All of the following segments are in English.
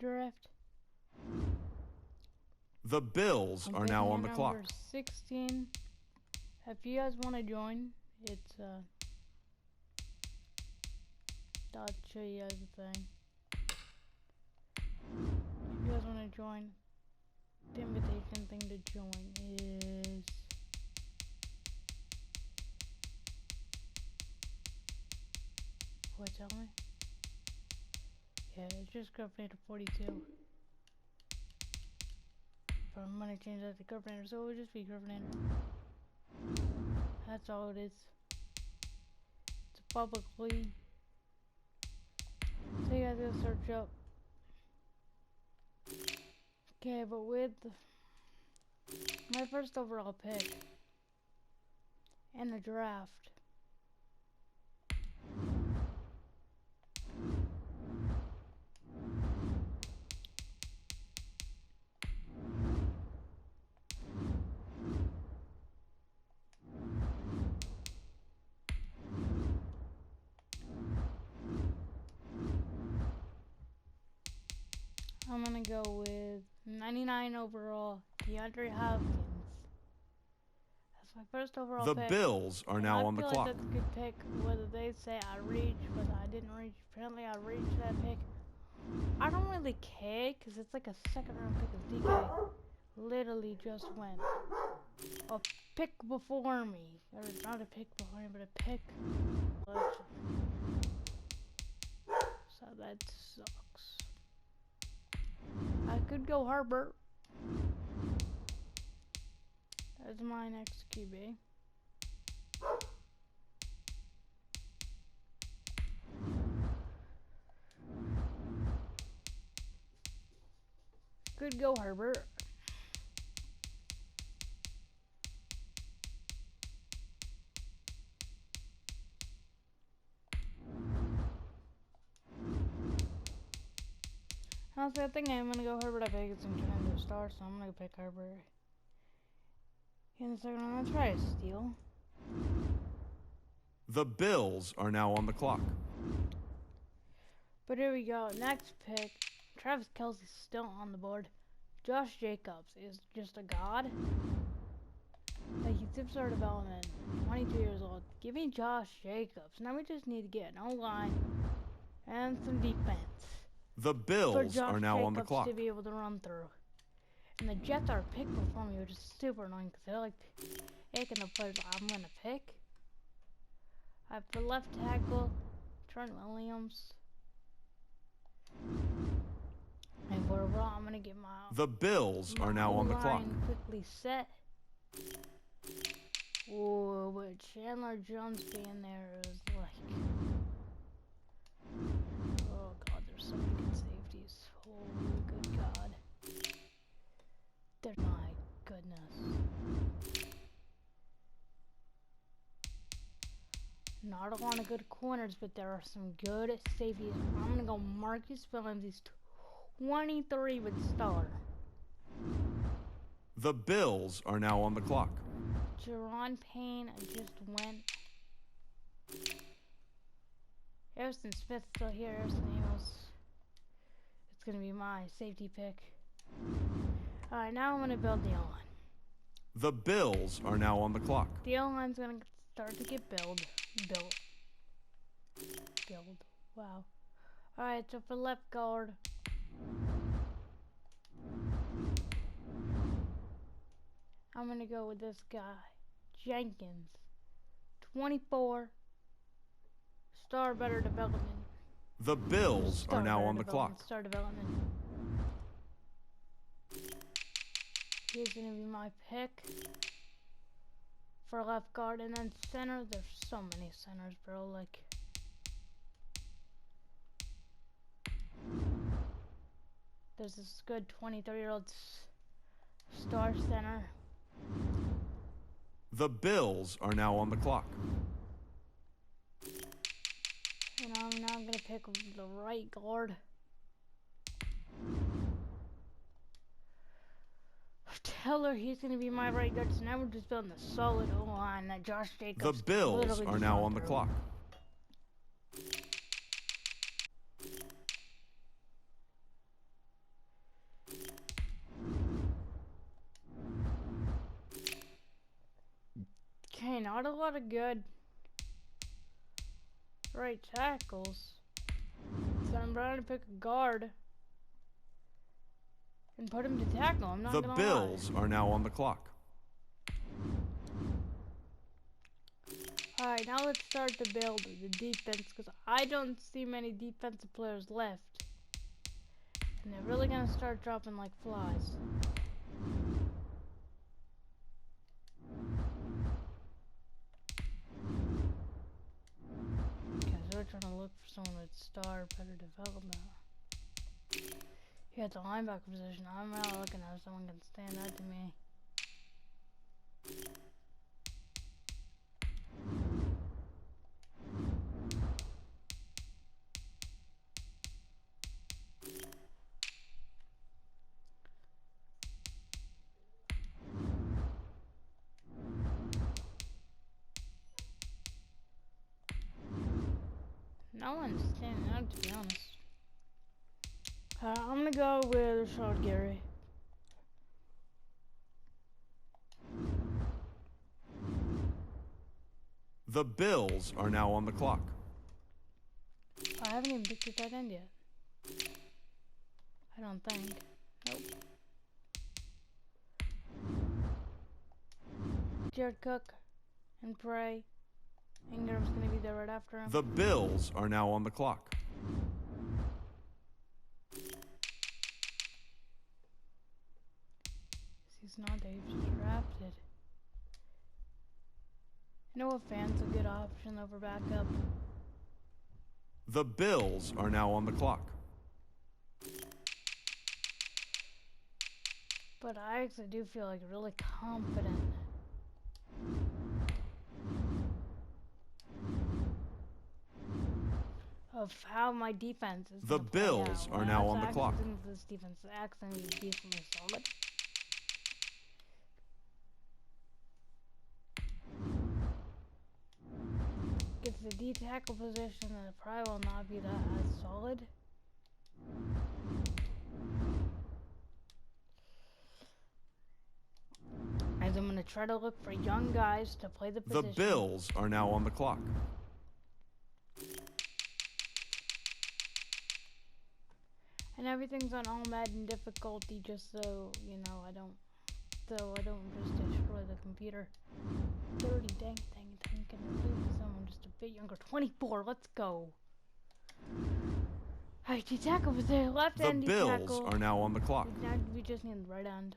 draft. The Bills are now on the clock. Number 16. If you guys want to join, it's I'll show you guys the thing. If you guys want to join, the invitation thing to join is what? Tell me. Yeah, it's just Group 42. But I'm gonna change that to Group, so it will just be Group. That's all it is. It's publicly. So you guys gotta search up. Okay, but with my first overall pick in the draft, I'm gonna go with 99 overall, DeAndre Hopkins. That's my first overall pick. The Bills are now on the clock. I feel like that's a good pick. Whether they say I reached, but I didn't reach. Apparently, I reached that pick. I don't really care, because it's like a second round pick of DK. Literally just went a pick before me. Or not a pick before me, but a pick. So that sucks. I could go Herbert. That's my next QB. Could go Herbert. Honestly, I think I'm gonna go Herbert. I think it's gonna turn into a star, so I'm gonna go pick Herbert. In the second round, that's probably a steal. The Bills are now on the clock. But here we go. Next pick. Travis Kelce's still on the board. Josh Jacobs is just a god. Like, he tips our development. 22 years old. Give me Josh Jacobs. Now we just need to get an O-line and some defense. The Bills are now on the clock. To be able to run through. And the Jets are picked before me, which is super annoying because they're like picking the players I'm gonna pick. I have for left tackle, Trent Williams. And for overall, I'm gonna get my. The Bills are now on the clock. Quickly set. Oh, but Chandler Jones being there is like. Oh God, there's so many good safeties. Oh, good God. My goodness. Not a lot of good corners, but there are some good safeties. I'm gonna go Marcus Williams. He's 23 with star. The Bills are now on the clock. Jerron Payne just went. Harrison Smith's still here. Harrison Amos. It's gonna be my safety pick. Alright, now I'm gonna build the O-line. The Bills are now on the clock. The O-line's gonna start to get built. Wow. Alright, so for left guard, I'm gonna go with this guy, Jenkins. 24. Star better development. The Bills are now on the clock. Star development. He's gonna be my pick for left guard, and then center. There's so many centers, bro. Like, there's this good 23-year-old star center. The Bills are now on the clock. And I'm now gonna pick the right guard. Teller, he's gonna be my right guard. So now we're just building a solid O-line that Josh Jacobs. The Bills are now on the clock. not a lot of good right tackles. So I'm trying to pick a guard and put him to tackle. I'm not The gonna Bills are now on the clock. Alright, now let's start to build the defense, because I don't see many defensive players left. And they're really gonna start dropping like flies. Okay, so we're trying to look for someone with star, better development. Yeah, it's a linebacker position. I'm not looking at if someone can stand out to me. No one's standing out, to be honest. I'm gonna go with Rashad Gary. The Bills are now on the clock. I haven't even picked a tight end yet. I don't think. Nope. Jared Cook and Bray. Ingram's gonna be there right after him. The Bills are now on the clock. He's not there, he's just drafted. Noah Fant's a good option over backup. The Bills are now on the clock. But I actually do feel like really confident. Of how my defense is. The Bills are now on the clock. I think this defense is actually decently solid. Gets the D tackle position, and it probably will not be that as solid. As I'm gonna try to look for young guys to play the position. The Bills are now on the clock. And everything's on all Madden difficulty, just so you know I don't just destroy the computer. 30 dang thing, thinking of leaving someone just a bit younger. 24, let's go. Alright, D tackle was there, left end D tackle. The Bills are now on the clock. We just need the right end.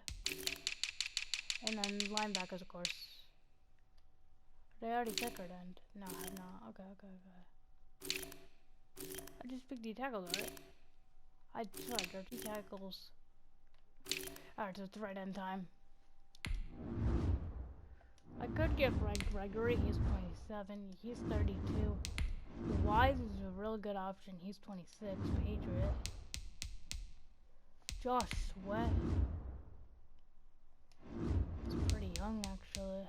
And then linebackers, of course. Did I already pick right end? No, I have not. Okay. I just picked D tackle though, right? I tried our D tackles. Alright, so it's right end time. I could get Frank Gregory, he's 27, he's 32. Wise is a real good option, he's 26, Patriot. Josh Sweat. He's pretty young actually.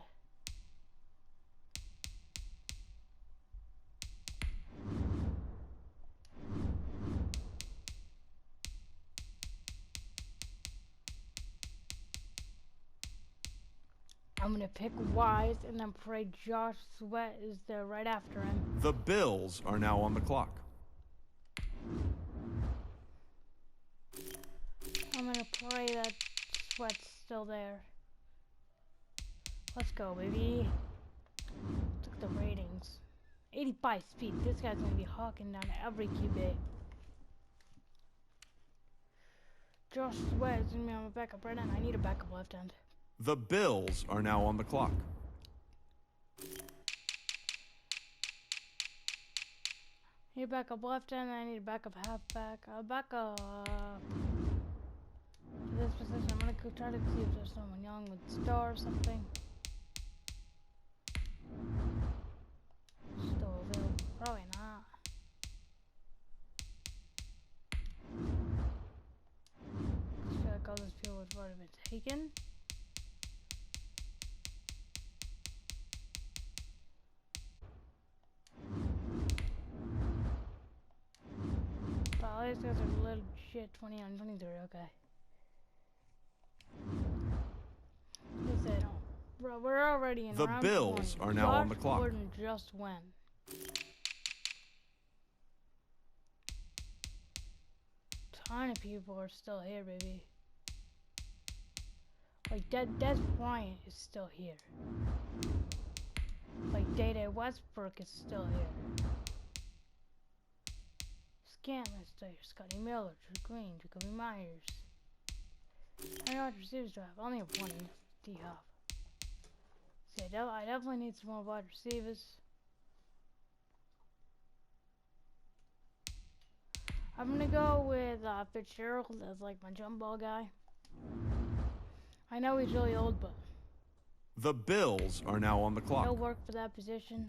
I'm gonna pick Wise and then pray Josh Sweat is there right after him. The Bills are now on the clock. I'm gonna pray that Sweat's still there. Let's go, baby. Look at the ratings. 85 speed. This guy's gonna be hawking down every QB. Josh Sweat is gonna be on my backup right end. I need a backup left end. The Bills are now on the clock. I need a backup left end, I need a backup halfback. A backup to this position. I'm gonna go try to see if there's someone young with star or something. Still available? Probably not. I feel like all those people have already been taken. All these guys are little shit. 29, 23, okay. At least I don't Bro, we're already in The round Bills 20. are now on the Josh clock. Gordon just won. Ton of people are still here, baby. Like, Des Bryant is still here. Like, Day Westbrook is still here. Scantlin's still here. Scotty Miller, Drew Green, Jacoby Myers. How many wide receivers do I have? I only have one. D-Hop. See, I definitely need some more wide receivers. I'm gonna go with Fitzgerald as like my jump ball guy. I know he's really old, but The Bills are now on the clock. he'll work for that position.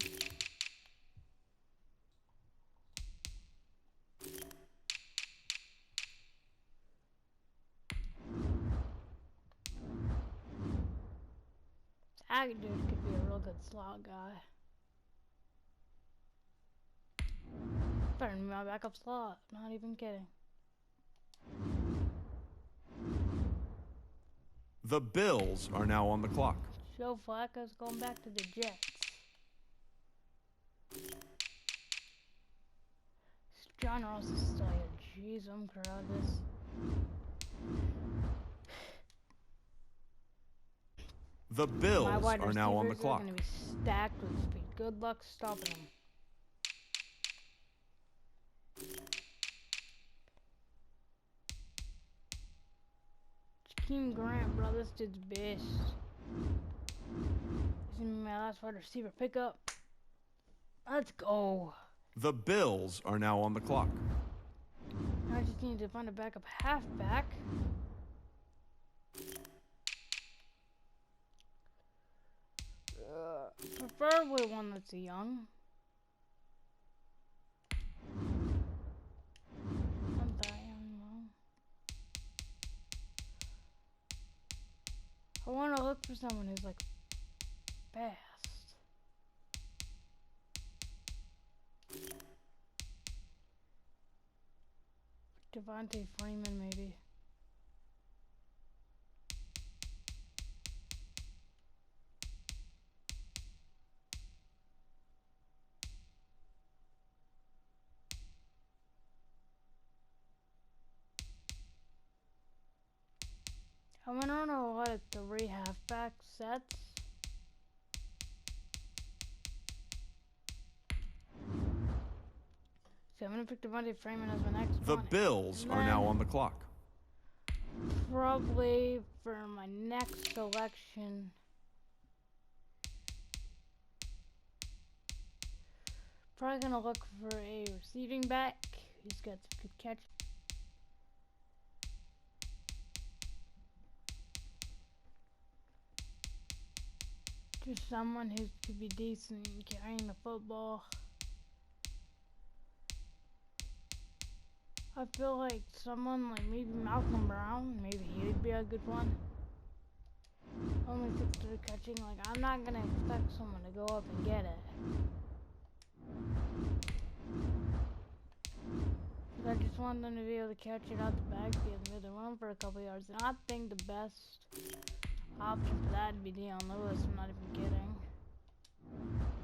That dude could be a real good slot guy. Better than my backup slot. Not even kidding. The Bills are now on the clock. Joe Flacco's going back to the Jets. John Ross is still here. Jeez, I'm crowded. The My Bills wide are now on the receivers are clock. going to be stacked with speed. Good luck stopping them. Jakeem Grant, bro, this dude's best. This is my last wide receiver pickup. Let's go. The Bills are now on the clock. I just need to find a backup halfback. Preferably one that's young. Not that young, though. I want to look for someone who's like fast. Devontae Freeman, maybe. I went on a lot of 3 halfback sets. So I'm gonna pick Devontae Freeman as my next The one. Bills And are now then on the clock. probably for my next selection, probably gonna look for a receiving back. He's got some good catch. Just someone who could be decent in carrying the football. I feel like someone like maybe Malcolm Brown, maybe he'd be a good one. Only 6'3" catching, like I'm not gonna expect someone to go up and get it. But I just want them to be able to catch it out the backfield and either run for a couple yards. And I think the best option for that would be Dion Lewis, I'm not even kidding.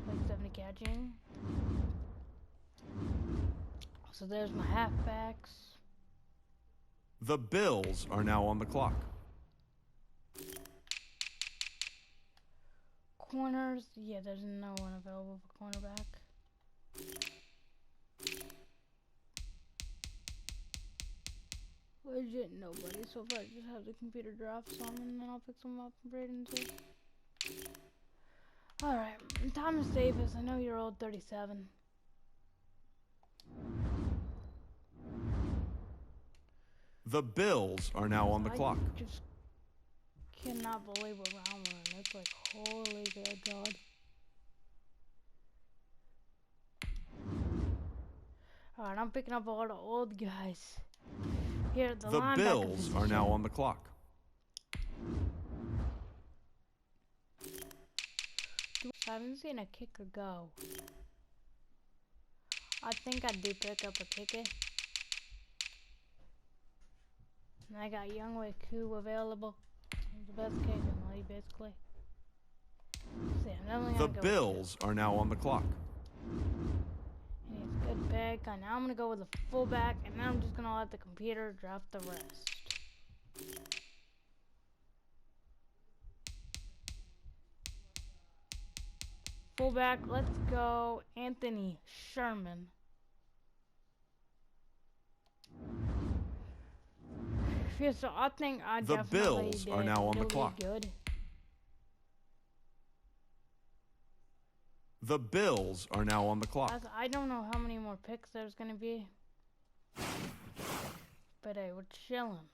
Like 70 catching. So there's my halfbacks. The Bills are now on the clock. Corners, yeah, there's no one available for cornerback. Legit nobody, so if I just have the computer draft some and then I'll pick some up and braid into. Alright, Thomas Davis, I know you're old, 37. The Bills are now on the clock. I just cannot believe what round we're in. It's like, holy good God. Alright, I'm picking up a lot of old guys. Here at the linebacker Bills position. are now on the clock. I haven't seen a kicker go. I think I do pick up a kicker. And I got Younghoe Koo available. He's the best kicker in the league, basically. See, I'm definitely The gonna go Bills are now on the clock. with it. He's a good pick. And now I'm gonna go with a fullback, and then I'm just gonna let the computer draft the rest. Fullback, let's go Anthony Sherman. Yeah, so I think I The definitely Bills did are now on the really clock. good. The Bills are now on the clock. I don't know how many more picks there's gonna be, but hey, we're chilling.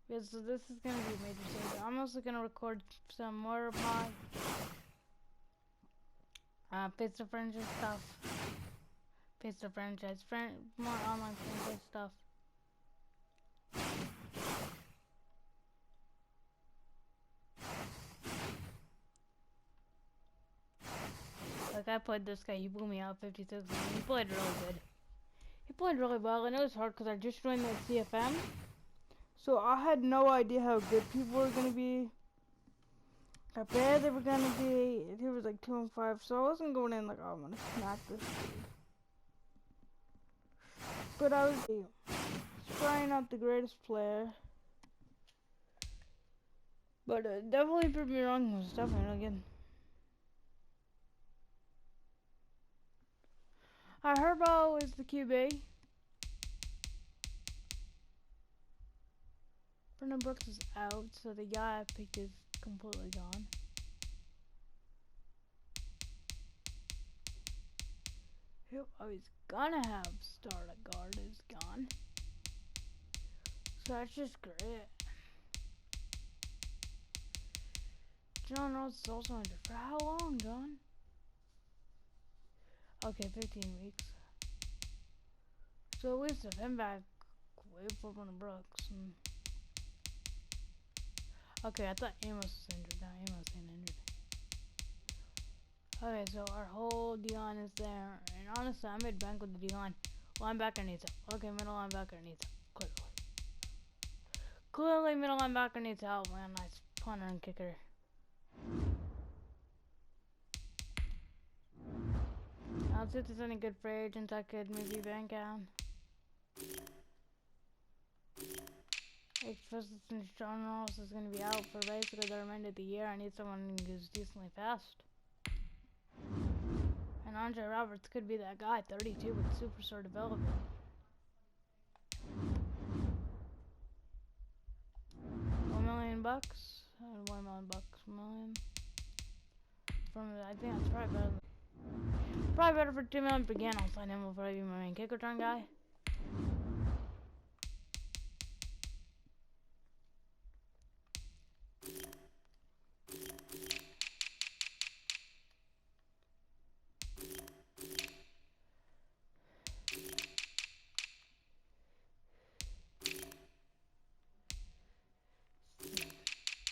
Yeah, so this is gonna be a major save. I'm also gonna record some more of my pizza franchise stuff. Pizza franchise, more online franchise stuff. Like I played this guy, he blew me out 56. And he played really good. He played really well, and it was hard because I just joined the CFM, so I had no idea how good people were gonna be, how bad they were gonna be. He was like 2-5, so I wasn't going in like, oh, I'm gonna smack this dude. But I was trying not the greatest player. But definitely proved me wrong. It was definitely really good. Herbo is the QB. Brendan Brooks is out, so the guy I picked is completely gone. Who I was gonna have start at guard is gone. So that's just great. John Ross is also injured. For how long, John? Okay, 15 weeks. So at least if him back, wait for Brendan Brooks. Okay, I thought Amos was injured. No, Amos ain't injured. Okay, so our whole D-line is there. And honestly, I made bank with the D-line. Linebacker needs help. Okay, middle linebacker needs help. Clearly, middle linebacker needs help. Man, nice punter and kicker. I'll see if there's any good free agents I could maybe bank on. Since John Ross is going to be out for basically the remainder of the year, I need someone who's decently fast. And Andre Roberts could be that guy, 32 with superstar development. $1 million bucks? $1 million bucks, $1 million. I think that's probably better. Probably better for $2 million again. I'll sign him. Will probably be my main kick return guy.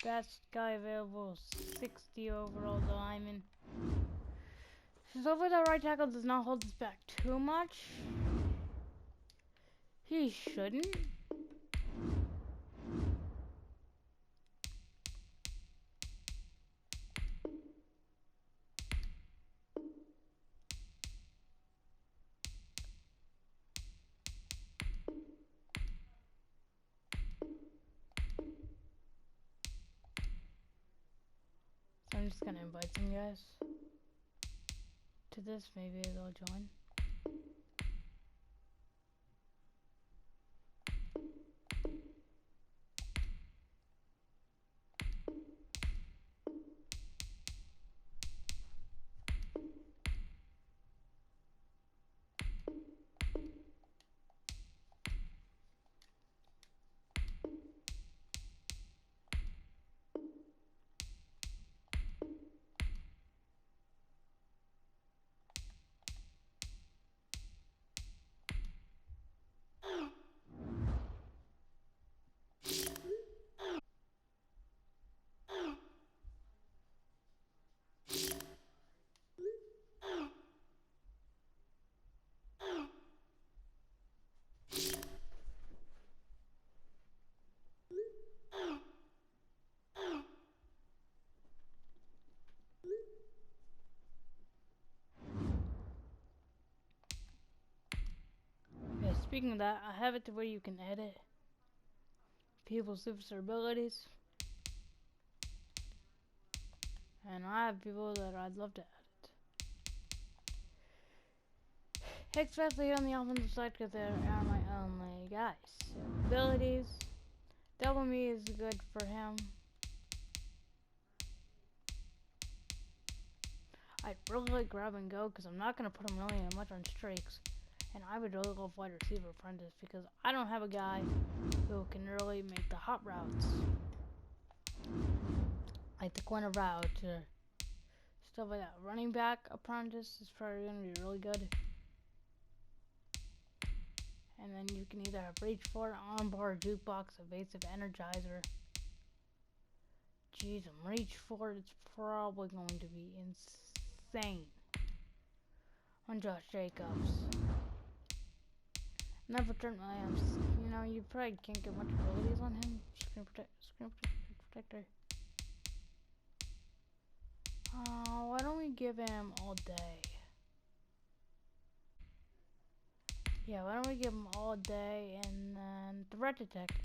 Best guy available, 60 overall diamond. So hopefully that right tackle does not hold us back too much. He shouldn't. So I'm just gonna invite some guys to this. Maybe they'll join. Speaking of that, I have it to where you can edit people's superstar abilities. And I have people that I'd love to edit. Especially on the offensive side because they are my only guys. So, abilities. Double me is good for him. I'd really like grab and go because I'm not going to put him really much on streaks. And I would really love wide receiver apprentice because I don't have a guy who can really make the hot routes. Like the corner route or stuff like that. Running back apprentice is probably going to be really good. And then you can either have reach for, armbar, jukebox, evasive, energizer. Jeez, reach for it's probably going to be insane on Josh Jacobs. Never turn Williams. You know, you probably can't get much abilities on him. Screen protector. Why don't we give him all day? Yeah, why don't we give him all day and then threat detector?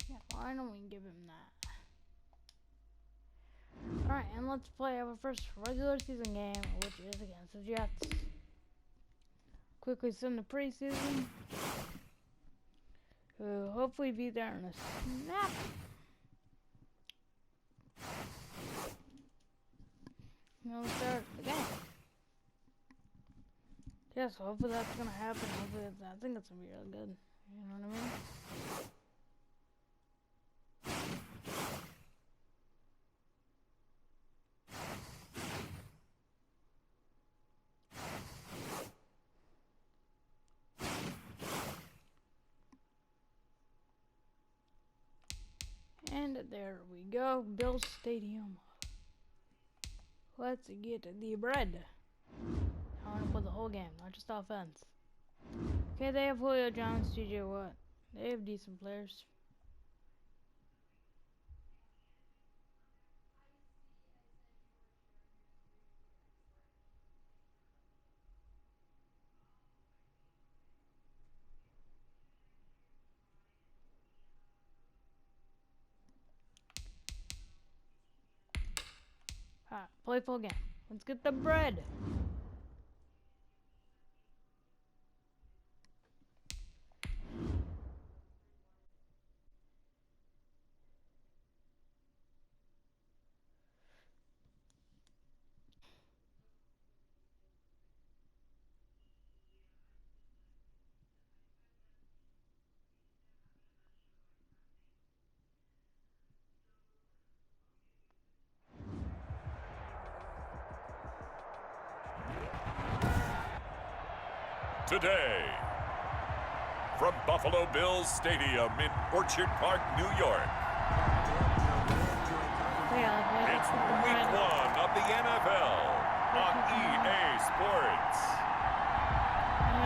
Yeah, why don't we give him that? Alright, and let's play our first regular season game, which is against the Jets. Quickly send the preseason. We'll hopefully be there in a snap. Now we start the game. Yeah, so hopefully that's gonna happen. Hopefully I think it's gonna be really good. You know what I mean? And there we go, Bills Stadium. Let's get the bread. I want to play the whole game, not just offense. Okay, they have Julio Jones, TJ Watt. They have decent players. Alright, play full game. Let's get the bread. Today, from Buffalo Bills Stadium in Orchard Park, New York, it's Week 1 of the NFL on EA Sports.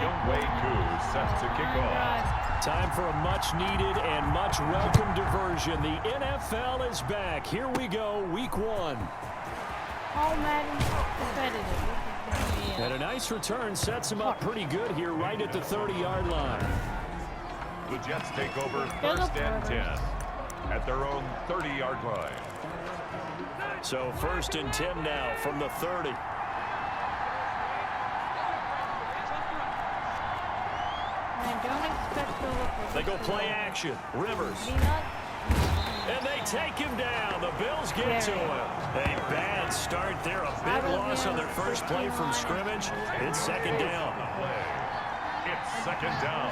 Younghoe Koo set to kick off. Time for a much-needed and much-welcome diversion. The NFL is back. Here we go, Week 1. All Madden competitive. And a nice return sets him up pretty good here right at the 30-yard line. The Jets take over 1st and 10 at their own 30-yard line. So 1st and 10 now from the 30. They go play action. Rivers. And they take him down. The Bills get to him. A bad start there. A big loss on their first play from scrimmage. It's 2nd down. It's 2nd down.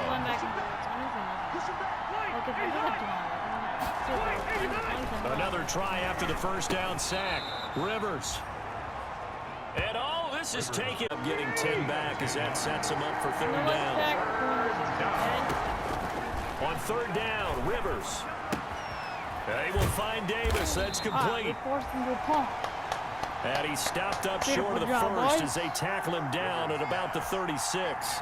Another try after the 1st down sack. Rivers. And all this is taken. Getting 10 back as that sets him up for 3rd down. On 3rd down, Rivers. They will find Davis. That's complete. And he stopped up short of the first as they tackle him down at about the 36.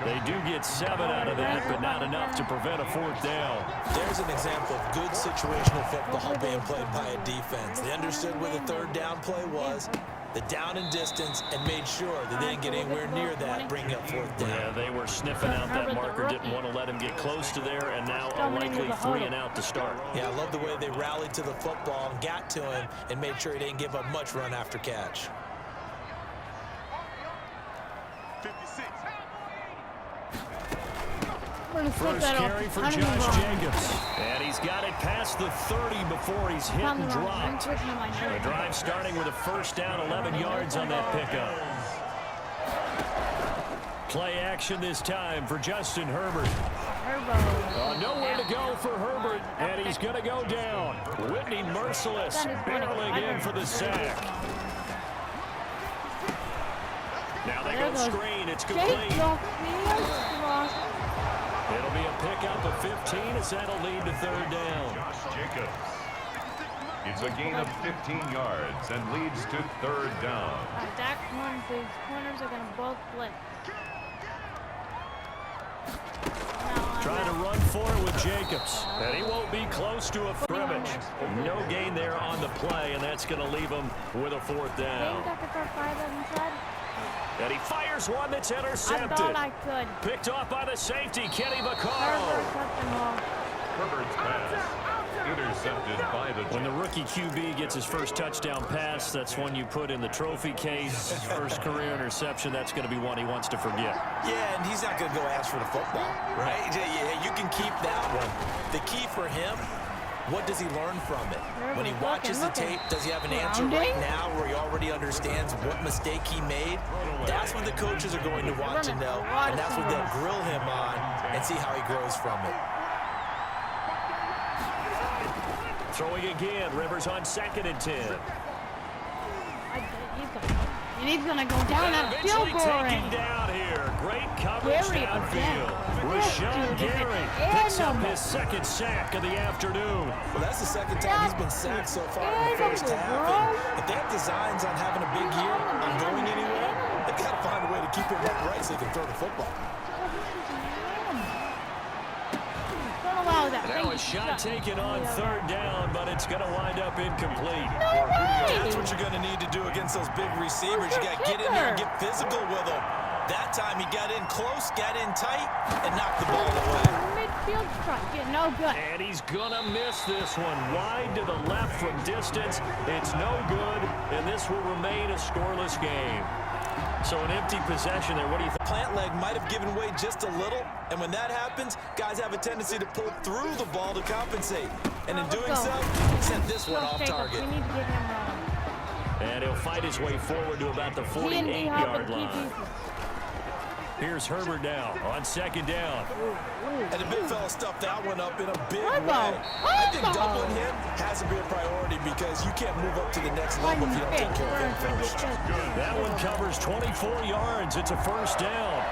They do get 7 out of that, but not enough to prevent a 4th down. There's an example of good situational football being played by a defense. They understood where the 3rd down play was. the down and distance and made sure that they didn't get anywhere near that, bringing up 4th down. Yeah, they were sniffing out that marker, didn't want to let him get close to there, and now a likely 3 and out to start. Yeah, I love the way they rallied to the football and got to him and made sure he didn't give up much run after catch. 56. First carry for Josh Jacobs. And he's got it past the 30 before he's hit and dropped. The drive starting with a first down, 11 yards on that pickup. Play action this time for Justin Herbert. Nowhere to go for Herbert, and he's going to go down. Whitney Merciless barreling in for the sack. Now they go screen. It's complete. It'll be a pickup of 15 as that'll lead to 3rd down. Josh Jacobs. It's a gain of 15 yards and leads to 3rd down. That corner, these corners are going to both blitz. Trying to run for it with Jacobs. And he won't be close to a scrimmage. No gain there on the play, and that's going to leave him with a 4th down. And he fires one that's intercepted. I thought I could. Picked off by the safety, Kenny Vaccaro. Herbert's pass intercepted by the When the rookie QB gets his first touchdown pass, that's one you put in the trophy case. First career interception, that's going to be one he wants to forget. Yeah, and he's not going to go ask for the football, right? Yeah, you can keep that one. The key for him, what does he learn from it? When he watches the tape, does he have an answer right now where he already understands what mistake he made? That's what the coaches are going to want to know, and that's what they'll grill him on and see how he grows from it. Throwing again, Rivers on 2nd and 10. And he's going to go down that field goal taken down here. Great coverage downfield. Rashawn Gary picks up his 2nd sack of the afternoon. Well, that's the 2nd time he's been sacked so far in the first half. And if they have designs on having a big year, on going anywhere, they've got to find a way to keep him upright so he can throw the football. Now a shot taken on 3rd down, but it's going to wind up incomplete. That's what you're going to need to do against those big receivers. You got to get in there and get physical with them. That time he got in close, got in tight, and knocked the ball away. Midfield strike, no good. And he's going to miss this one. Wide to the left from distance. It's no good, and this will remain a scoreless game. So an empty possession there. What do you think? Plant leg might have given way just a little, and when that happens, guys have a tendency to pull through the ball to compensate. And in doing so, sent this one off target. We need to get him and he'll fight his way forward to about the 48-yard line. Here's Herbert now on 2nd down. And the big fella stuffed that one up in a big way. I think doubling him has to be a priority because you can't move up to the next level if you don't take care of him first. That one covers 24 yards. It's a 1st down.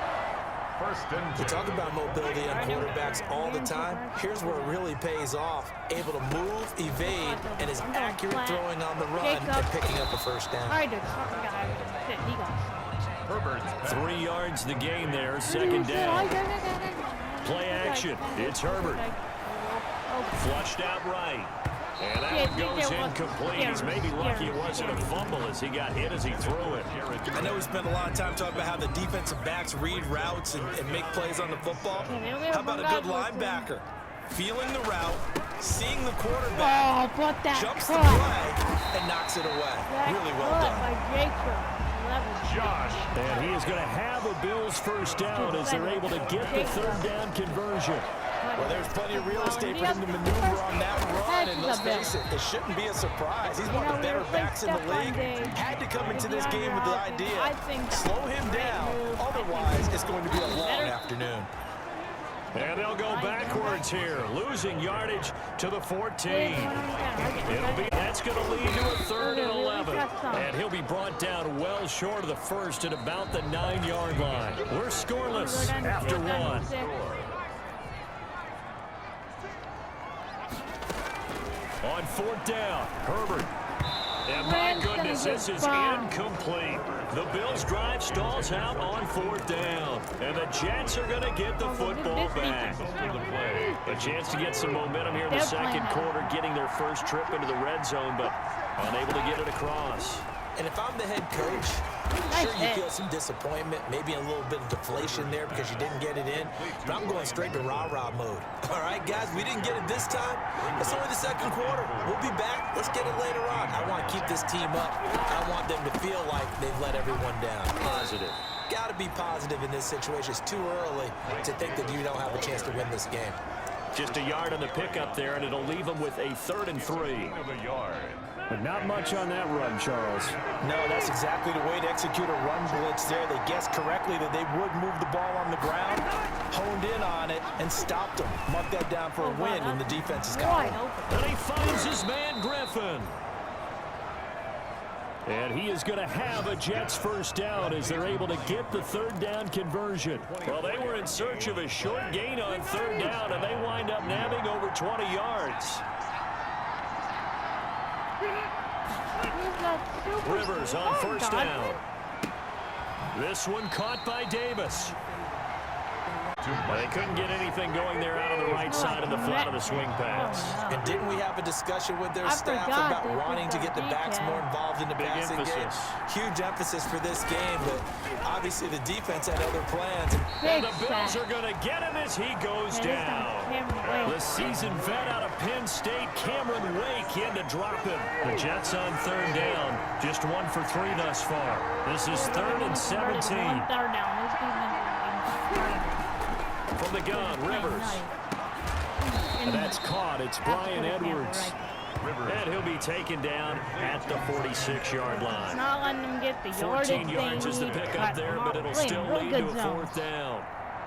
We talk about mobility on quarterbacks all the time. Here's where it really pays off. Able to move, evade, and is accurate throwing on the run and picking up a 1st down. All right, dude. He got 3 yards the gain there, 2nd down. Play action. It's Herbert. Flushed out right. And that one goes incomplete. He's maybe lucky it wasn't a fumble as he got hit as he threw it. I know we spent a lot of time talking about how the defensive backs read routes and make plays on the football. How about a good linebacker? Feeling the route, seeing the quarterback, jumps the play, and knocks it away. Really well done. Josh. And he is going to have a Bills 1st down as they're able to get the 3rd down conversion. Well, there's plenty of real estate for him to maneuver on that run, and let's face it, it shouldn't be a surprise. He's one of the better backs in the league. Had to come into this game with the idea, slow him down, otherwise it's going to be a long afternoon. And they'll go backwards here, losing yardage to the 14. That's going to lead to a 3rd and 11. And he'll be brought down well short of the 1st at about the 9-yard line. We're scoreless after 1. On 4th down, Herbert. And my goodness, this is incomplete. The Bills' drive stalls out on 4th down. And the Jets are going to get the football back. A chance to get some momentum here in the 2nd quarter, getting their first trip into the red zone, but unable to get it across. And if I'm the head coach, sure you feel some disappointment, maybe a little bit of deflation there because you didn't get it in, but I'm going straight to rah-rah mode. All right, guys, we didn't get it this time. It's only the second quarter. We'll be back. Let's get it later on. I want to keep this team up. I want them to feel like they've let everyone down. Positive. Got to be positive in this situation. It's too early to think that you don't have a chance to win this game. Just a yard on the pickup there, and it'll leave them with a 3rd and 3. But not much on that run, Charles. No, that's exactly the way to execute a run blitz there. They guessed correctly that they would move the ball on the ground, honed in on it, and stopped them. Mark that down for a win in the defense's column. And he finds his man, Griffin. And he is going to have a Jets first down as they're able to get the 3rd down conversion. Well, they were in search of a short gain on 3rd down, and they wind up nabbing over 20 yards. Rivers on 1st down. This one caught by Davis. They couldn't get anything going there out on the right side of the flat of the swing pass. And didn't we have a discussion with their staff about wanting to get the backs more involved in the passing game? Huge emphasis for this game, but obviously the defense had other plans. And the Bills are going to get him as he goes down. The seasoned vet out of Penn State, Cameron Wake, in to drop him. The Jets on 3rd down, just 1 for 3 thus far. This is 3rd and 17. From the gun, Rivers. And that's caught. It's Brian Edwards. And he'll be taken down at the 46-yard line. Not letting them get the 14 yards is the pickup there, but it'll still lead to a 4th down.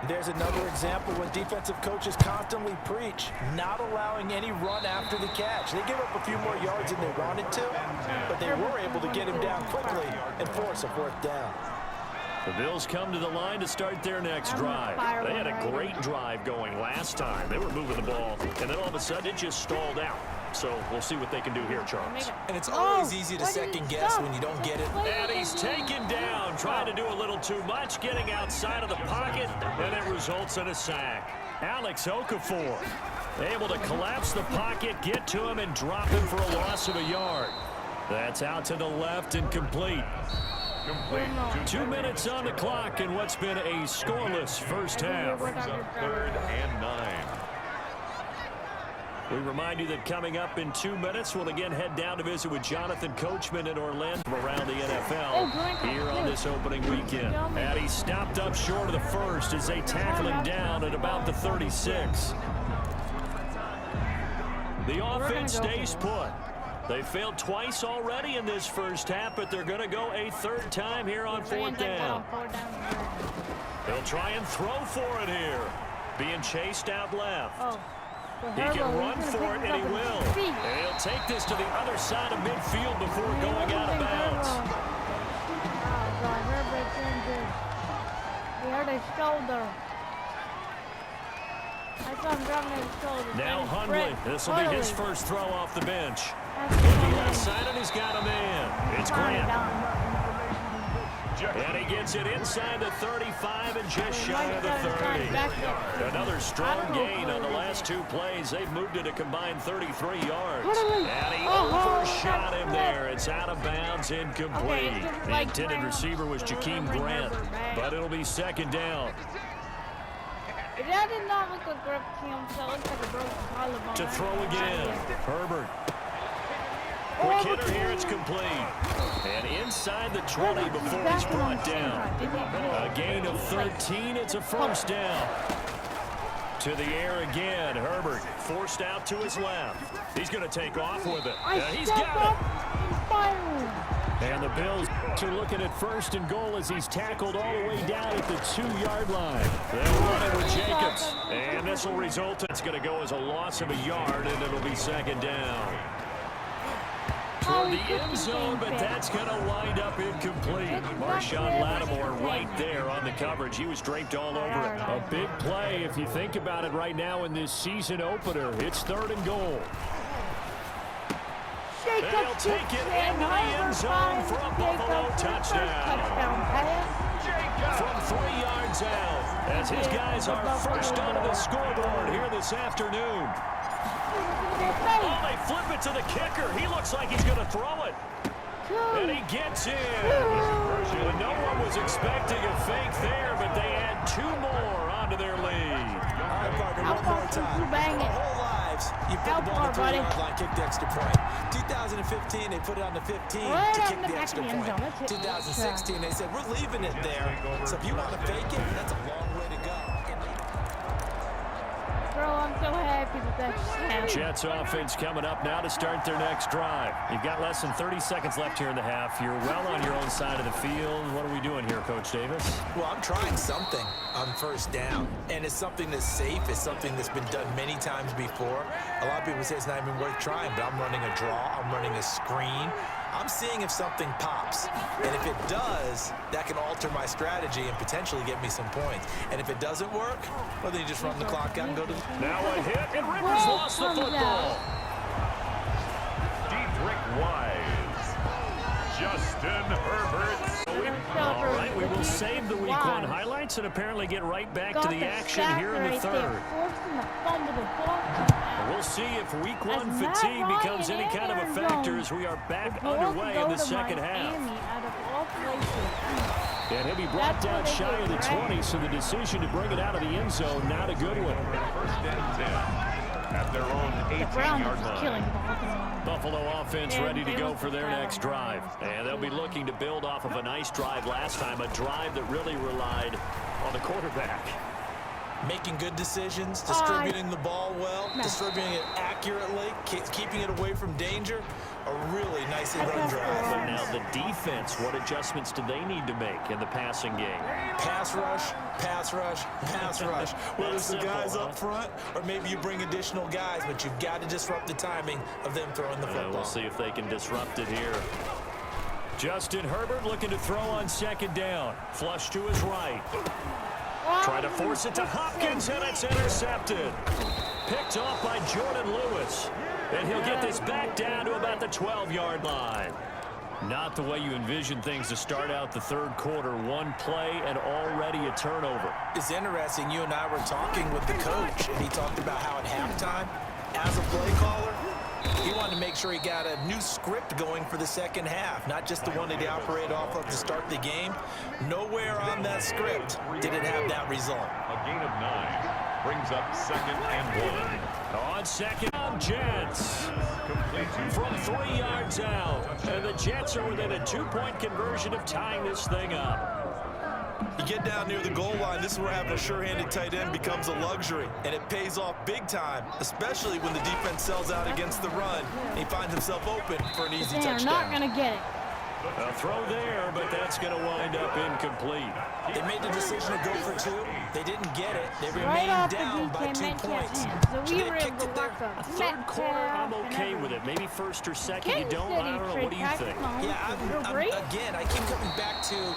There's another example when defensive coaches constantly preach, not allowing any run after the catch. They give up a few more yards than they wanted to, but they were able to get him down quickly and force a 4th down. The Bills come to the line to start their next drive. They had a great drive going last time. They were moving the ball, and then all of a sudden it just stalled out. So we'll see what they can do here, Charles. And it's always easy to second guess when you don't get it. And he's taken down, trying to do a little too much, getting outside of the pocket, and it results in a sack. Alex Okafor able to collapse the pocket, get to him, and drop him for a loss of a yard. That's out to the left and complete. 2 minutes on the clock in what's been a scoreless first half. 3rd and 9. We remind you that coming up in 2 minutes, we'll again head down to visit with Jonathan Coachman in Orlando from around the NFL here on this opening weekend. And he stopped up short of the first as they tackle him down at about the 36. The offense stays put. They failed twice already in this first half, but they're going to go a 3rd time here on 4th down. They'll try and throw for it here. Being chased out left. He can run for it, and he will. And he'll take this to the other side of midfield before going out of bounds. He hurt his shoulder. Now Hundley. This will be his first throw off the bench. He'll be left side, and he's got him in. It's Grant. And he gets it inside the 35 and just shy of the 30. Another strong gain on the last 2 plays. They've moved it a combined 33 yards. And he overshot him there. It's out of bounds, incomplete. The intended receiver was Jakeem Grant, but it'll be 2nd down. That did not look like Griff himself. It looks like a broken collarbone. To throw again. Herbert. Quick hitter here, it's complete. And inside the 20 before he's brought down. A gain of 13, it's a first down. To the air again, Herbert forced out to his left. He's going to take off with it. He's got it. And the Bills are looking at 1st and goal as he's tackled all the way down at the 2-yard line. They'll run it with Jacobs. And this will result, it's going to go as a loss of a yard, and it'll be 2nd down. Toward the end zone, but that's going to wind up incomplete. Marshawn Lattimore right there on the coverage. He was draped all over it. A big play if you think about it right now in this season opener. It's 3rd and goal. They'll take it into the end zone for a Buffalo touchdown. From 3 yards out, as his guys are first onto the scoreboard here this afternoon. Oh, they flip it to the kicker. He looks like he's going to throw it. And he gets in. Well, no one was expecting a fake there, but they add 2 more onto their lead. All right, partner, one more time. Bang it. Our whole lives, you put the ball on the 3-yard line, kick the extra point. 2015, they put it on the 15 to kick the extra point. 2016, they said, we're leaving it there. So if you want to fake it, that's a long way to go. Bro, I'm so happy that that's Jets offense coming up now to start their next drive. You've got less than 30 seconds left here in the half. You're well on your own side of the field. What are we doing here, Coach Davis? Well, I'm trying something on first down, and it's something that's safe. It's something that's been done many times before. A lot of people say it's not even worth trying, but I'm running a draw. I'm running a screen. I'm seeing if something pops, and if it does, that can alter my strategy and potentially get me some points. And if it doesn't work, well, then you just run the clock out and go to the... Now a hit, and Rivers lost the football. Deep Wise. Justin Herbert. All right, we will save the Week 1 highlights and apparently get right back to the action here in the third. We'll see if Week 1 fatigue becomes any kind of a factor as we are back underway in the second half. And he'll be brought down shy of the 20, so the decision to bring it out of the end zone, not a good one. First and 10 at their own 18-yard line. Buffalo offense ready to go for their next drive. And they'll be looking to build off of a nice drive last time, a drive that really relied on the quarterback. Making good decisions, distributing the ball well, distributing it accurately, keeping it away from danger. A really nicely run drive. But now the defense, what adjustments do they need to make in the passing game? Pass rush, pass rush, pass rush. Whether it's the guys up front or maybe you bring additional guys, but you've got to disrupt the timing of them throwing the football. We'll see if they can disrupt it here. Justin Herbert looking to throw on second down. Flush to his right. Try to force it to Hopkins, and it's intercepted. Picked off by Jordan Lewis. And he'll get this back down to about the 12-yard line. Not the way you envision things to start out the third quarter. One play and already a turnover. It's interesting. You and I were talking with the coach, and he talked about how at halftime, as a play caller, he wanted to make sure he got a new script going for the second half, not just the one that he operated off of to start the game. Nowhere on that script did it have that result. A gain of 9 brings up 2nd and 1. On second down, Jets. From 3 yards out. And the Jets are within a 2-point conversion of tying this thing up. You get down near the goal line, this is where having a sure-handed tight end becomes a luxury, and it pays off big time, especially when the defense sells out against the run. He finds himself open for an easy touchdown. They're not going to get it. A throw there, but that's going to wind up incomplete. They made the decision to go for 2. They didn't get it. They remained down by 2 points. So we were able to work A third quarter, I'm okay with it. Maybe first or second, you don't. I don't know. What do you think? Yeah, again, I keep coming back to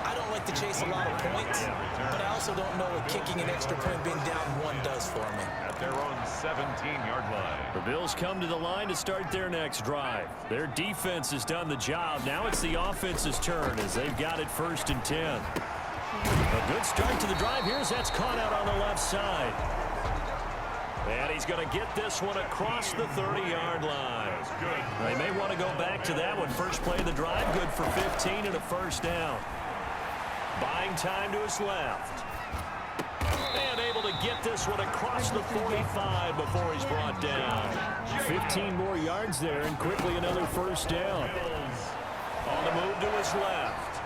I don't like to chase a lot of points, but I also don't know what kicking an extra point being down 1 does for me. At their own 17-yard line. The Bills come to the line to start their next drive. Their defense has done the job. Now it's the offense's turn as they've got it 1st and 10. A good start to the drive here as that's caught out on the left side. And he's going to get this one across the 30-yard line. They may want to go back to that one. First play of the drive, good for 15 and a first down. Buying time to his left. And able to get this one across the 45 before he's brought down. 15 more yards there and quickly another first down. On the move to his left.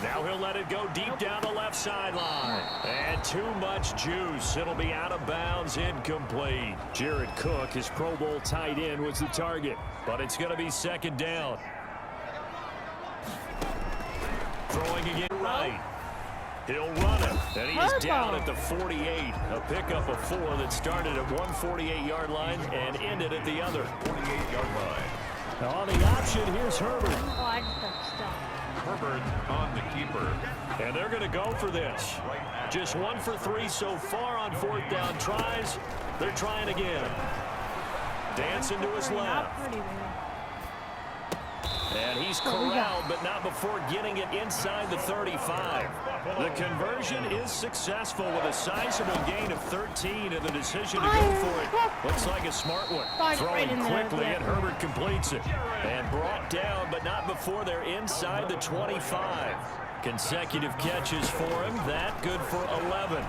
Now he'll let it go deep down the left sideline. And too much juice. It'll be out of bounds, incomplete. Jared Cook, his Pro Bowl tight end, was the target. But it's going to be second down. Throwing again right. He'll run it. And he's down at the 48. A pickup of 4 that started at 148-yard line and ended at the other 48-yard line. On the option, here's Herbert. Oh, I just got stuck. Herbert on the keeper. And they're going to go for this. Just 1 for 3 so far on 4th down tries. They're trying again. Dancing to his left. And he's corralled, but not before getting it inside the 35. The conversion is successful with a sizable gain of 13 and the decision to go for it. Looks like a smart one. Throwing quickly, and Herbert completes it. And brought down, but not before they're inside the 25. Consecutive catches for him. That good for 11.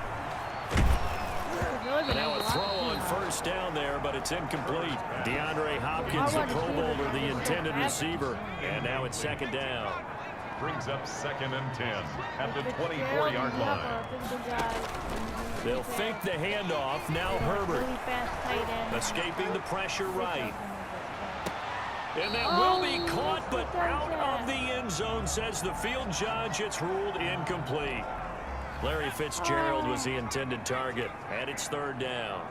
Now a throw on first down there, but it's incomplete. DeAndre Hopkins, the Pro Bowler, the intended receiver. And now it's second down. Brings up 2nd and 10 at the 24-yard line. They'll fake the handoff. Now Herbert. Escaping the pressure right. And that will be caught, but out of the end zone, says the field judge. It's ruled incomplete. Larry Fitzgerald was the intended target, and it's third down.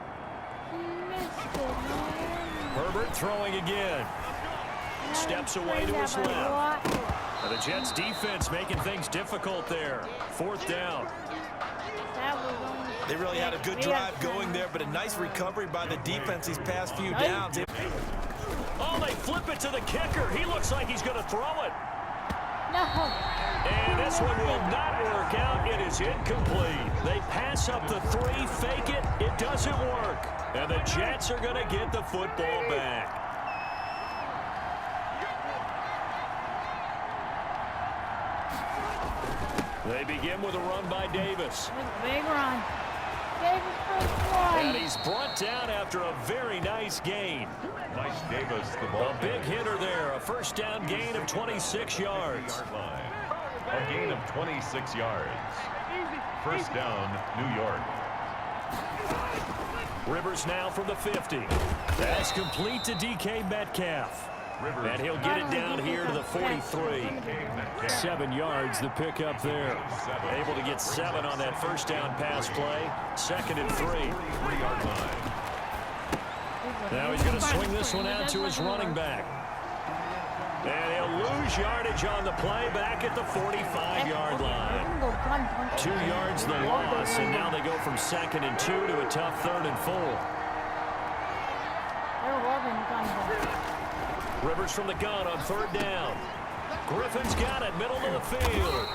Herbert throwing again. Steps away to his left. And the Jets defense making things difficult there. Fourth down. They really had a good drive going there, but a nice recovery by the defense these past few downs. Oh, they flip it to the kicker. He looks like he's going to throw it. And this one will not work out. It is incomplete. They pass up the 3, fake it. It doesn't work. And the Jets are going to get the football back. They begin with a run by Davis. Big run. Davis first one. And he's brought down after a very nice gain. Nice Davis, the ball. A big hitter there. A first down gain of 26 yards. A gain of 26 yards. First down, New York. Rivers now from the 50. That's complete to DK Metcalf. And he'll get it down here to the 43. 7 yards the pickup there. Able to get 7 on that first down pass play. 2nd and 3. Now he's going to swing this one out to his running back. And he'll lose yardage on the play back at the 45-yard line. 2 yards the loss, and now they go from 2nd and 2 to a tough 3rd and 4. Rivers from the gun on 3rd down. Griffin's got it, middle of the field.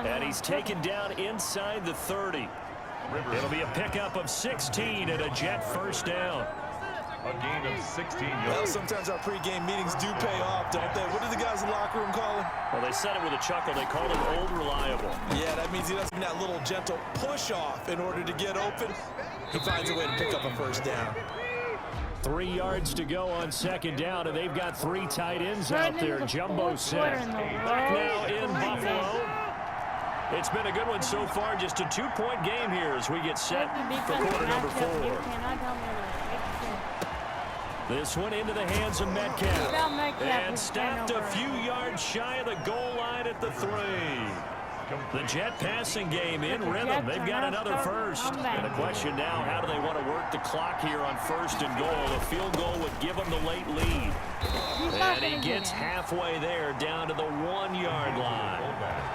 And he's taken down inside the 30. It'll be a pickup of 16 and a Jet first down. A gain of 16 yards. Well, sometimes our pregame meetings do pay off, don't they? What do the guys in the locker room call him? Well, they said it with a chuckle. They called him Old Reliable. Yeah, that means he doesn't that little gentle push-off in order to get open. He finds a way to pick up a first down. 3 yards to go on 2nd down, and they've got 3 tight ends out there. Jumbo set. Back now in Buffalo. It's been a good one so far. Just a 2-point game here as we get set for quarter number 4. This one into the hands of Metcalf. And stopped a few yards shy of the goal line at the 3. The Jet passing game in rhythm. They've got another first. And the question now, how do they want to work the clock here on 1st and goal? A field goal would give them the late lead. And he gets halfway there, down to the 1-yard line.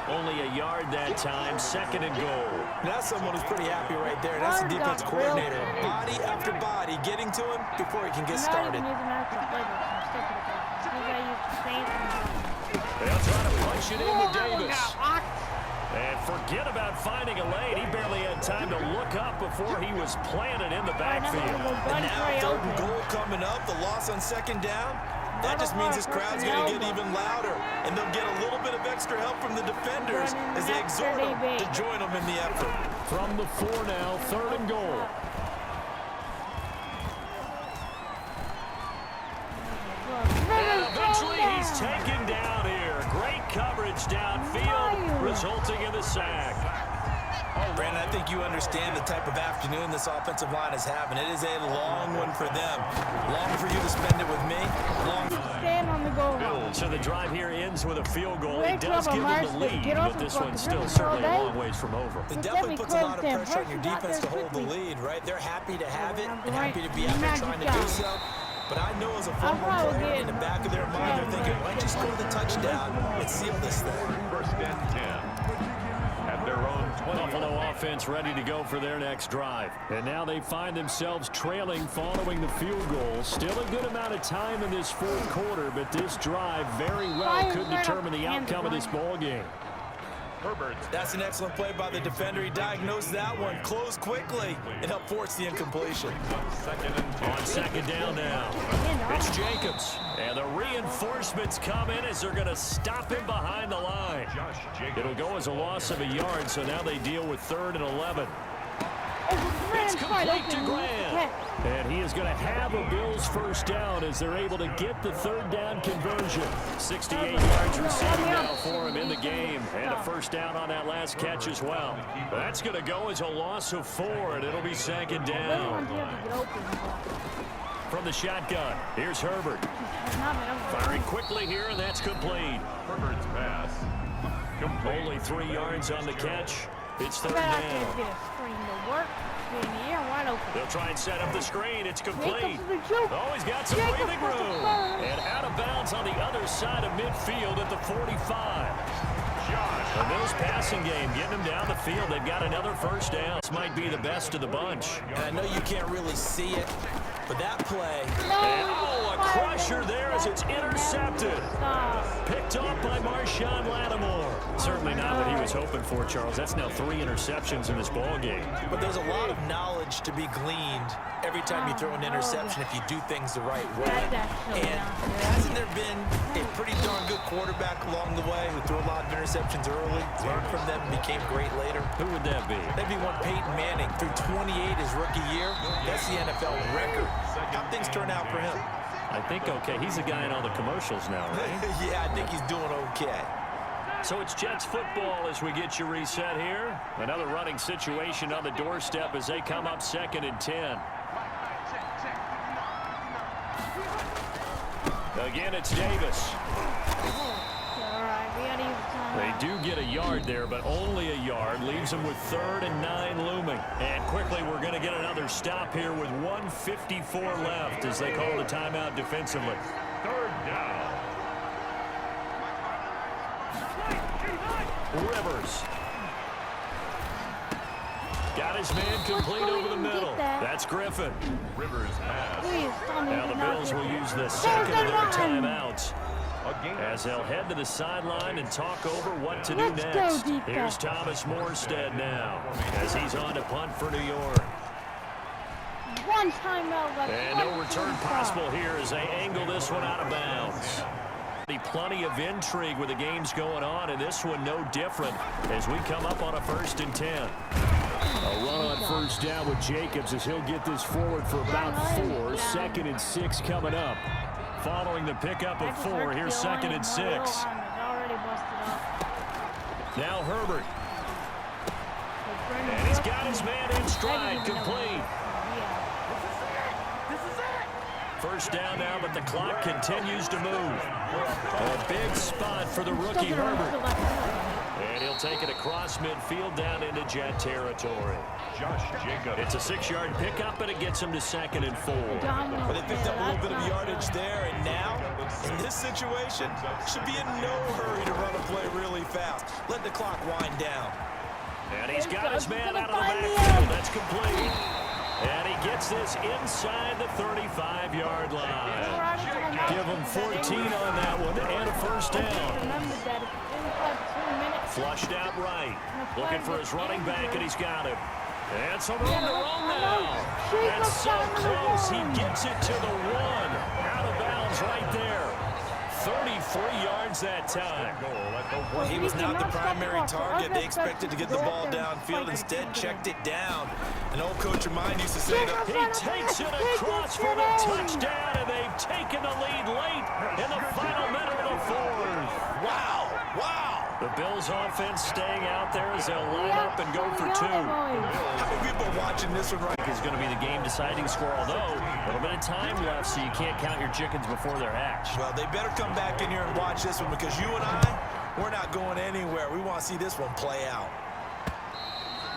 Only a yard that time, 2nd and goal. That's someone who's pretty happy right there. That's the defense coordinator. Body after body, getting to him before he can get started. They'll try to punch it in with Davis. And forget about finding a lane. He barely had time to look up before he was planted in the backfield. And now 3rd and goal coming up. The loss on 2nd down. That just means this crowd's going to get even louder. And they'll get a little bit of extra help from the defenders as they exhort them to join them in the effort. From the 4 now, 3rd and goal. And eventually he's taken down here. Great coverage downfield, resulting in the sack. Brandon, I think you understand the type of afternoon this offensive line is having. It is a long one for them. Long for you to spend it with me. Long. Stand on the goal line. So the drive here ends with a field goal. It does give them the lead, but this one's still certainly a long ways from over. It definitely puts a lot of pressure on your defense to hold the lead, right? They're happy to have it and happy to be out there trying to do so. But I know as a former player, in the back of their mind, they're thinking, why don't you score the touchdown and seal this thing? 1st and 10 at their own Buffalo offense ready to go for their next drive. And now they find themselves trailing following the field goal. Still a good amount of time in this fourth quarter, but this drive very well could determine the outcome of this ball game. Herbert. That's an excellent play by the defender. He diagnosed that one, closed quickly, and helped force the incompletion. On second down now, it's Jacobs. And the reinforcements come in as they're going to stop him behind the line. It'll go as a loss of a yard, so now they deal with 3rd and 11. It's complete to Grant. And he is going to have a Bills first down as they're able to get the 3rd down conversion. 68 yards receiving now for him in the game. And a first down on that last catch as well. That's going to go as a loss of 4, and it'll be 2nd down. From the shotgun, here's Herbert. Firing quickly here, and that's complete. Herbert's pass. Complete. Only 3 yards on the catch. It's 3rd down. They'll try and set up the screen. It's complete. Oh, he's got some breathing room. And out of bounds on the other side of midfield at the 45. The Bills passing game, getting them down the field. They've got another first down. This might be the best of the bunch. And I know you can't really see it, but that play. And, a crusher there as it's intercepted. Picked off by Marshawn Lattimore. Certainly not what he was hoping for, Charles. That's now 3 interceptions in this ball game. But there's a lot of knowledge to be gleaned every time you throw an interception if you do things the right way. And hasn't there been a pretty darn good quarterback along the way who threw a lot of interceptions early, learned from them, and became great later? Who would that be? That'd be one Peyton Manning. Threw 28 his rookie year. That's the NFL record. How'd things turn out for him? I think okay. He's the guy in all the commercials now, right? Yeah, I think he's doing okay. So it's Jets football as we get you reset here. Another running situation on the doorstep as they come up 2nd and 10. Again, it's Davis. They do get a yard there, but only a yard. Leaves them with 3rd and 9 looming. And quickly, we're going to get another stop here with 1:54 left as they call the timeout defensively. 3rd down. Rivers. Got his man complete over the middle. That's Griffin. Rivers pass. Now the Bills will use the second of their timeouts as they'll head to the sideline and talk over what to do next. Here's Thomas Morstead now as he's on to punt for New York. One timeout left. And no return possible here as they angle this one out of bounds. Plenty of intrigue with the games going on, and this one no different as we come up on a 1st and 10. A run on first down with Jacobs as he'll get this forward for about 4. 2nd and 6 coming up. Following the pickup of 4, here's 2nd and 6. Now Herbert. And he's got his man in stride, complete. First down now, but the clock continues to move. A big spot for the rookie Herbert. And he'll take it across midfield down into Jet territory. Josh Jacobs. It's a 6-yard pickup, but it gets him to 2nd and 4. But they picked up a little bit of yardage there, and now, in this situation, should be in no hurry to run a play really fast. Let the clock wind down. And he's got his man out of the backfield. That's complete. And he gets this inside the 35-yard line. Give him 14 on that one and a first down. Flushed out right. Looking for his running back, and he's got him. And some room to run now. And so close, he gets it to the 1. Out of bounds right there. 33 yards that time. He was not the primary target. They expected to get the ball downfield. Instead, checked it down. An old coach of mine used to say that he takes it across for the touchdown, and they've taken the lead late in the final minute of the 4th. Wow, wow. The Bills offense staying out there as they'll line up and go for 2. How many people are watching this one right? Is going to be the game-deciding score, although a little bit of time left, so you can't count your chickens before they're hatched. Well, they better come back in here and watch this one because you and I, we're not going anywhere. We want to see this one play out.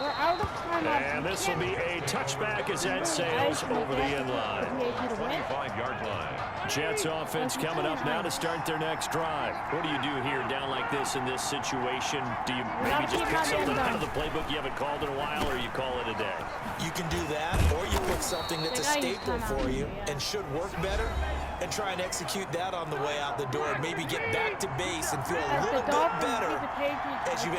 We're out out of timeouts. And this will be a touchback as that sails over the end line. 25-yard line. Jets offense coming up now to start their next drive. What do you do here down like this in this situation? Do you maybe just pick something out of the playbook you haven't called in a while, or you call it a day? You can do that, or you pick something that's a staple for you and should work better, and try and execute that on the way out the door, and maybe get back to base and feel a little bit better as you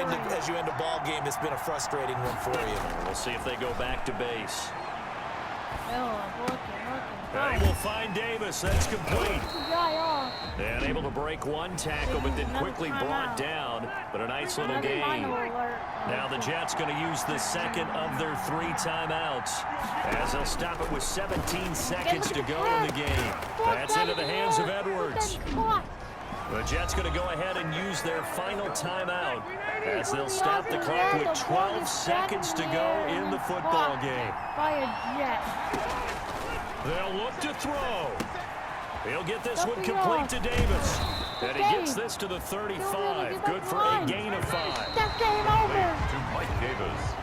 end a ball game that's been a frustrating one for you. We'll see if they go back to base. Looking. And we'll find Davis. That's complete. And able to break one tackle, but then quickly brought down. But a nice little gain. Now the Jets going to use the second of their 3 timeouts, as they'll stop it with 17 seconds to go in the game. That's into the hands of Edwards. The Jets going to go ahead and use their final timeout, as they'll stop the clock with 12 seconds to go in the football game. By a Jet. They'll look to throw. He'll get this one complete to Davis. And he gets this to the 35. Good for a gain of 5. That's game over. To Mike Davis.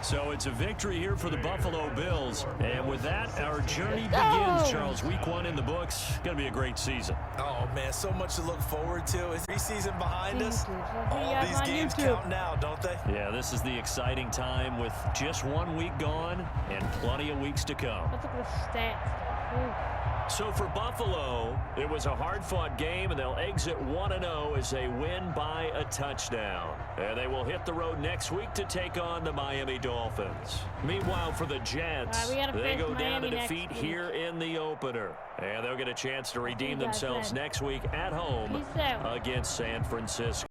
So it's a victory here for the Buffalo Bills. And with that, our journey begins, Charles. Week 1 in the books. Going to be a great season. Oh, man, so much to look forward to. It's preseason behind us. All these games count now, don't they? Yeah, this is the exciting time with just 1 week gone and plenty of weeks to come. Let's look at the stats. Ooh. So for Buffalo, it was a hard-fought game, and they'll exit 1-0 as they win by a touchdown. And they will hit the road next week to take on the Miami Dolphins. Meanwhile, for the Jets, they go down to defeat here in the opener. And they'll get a chance to redeem themselves next week at home against San Francisco.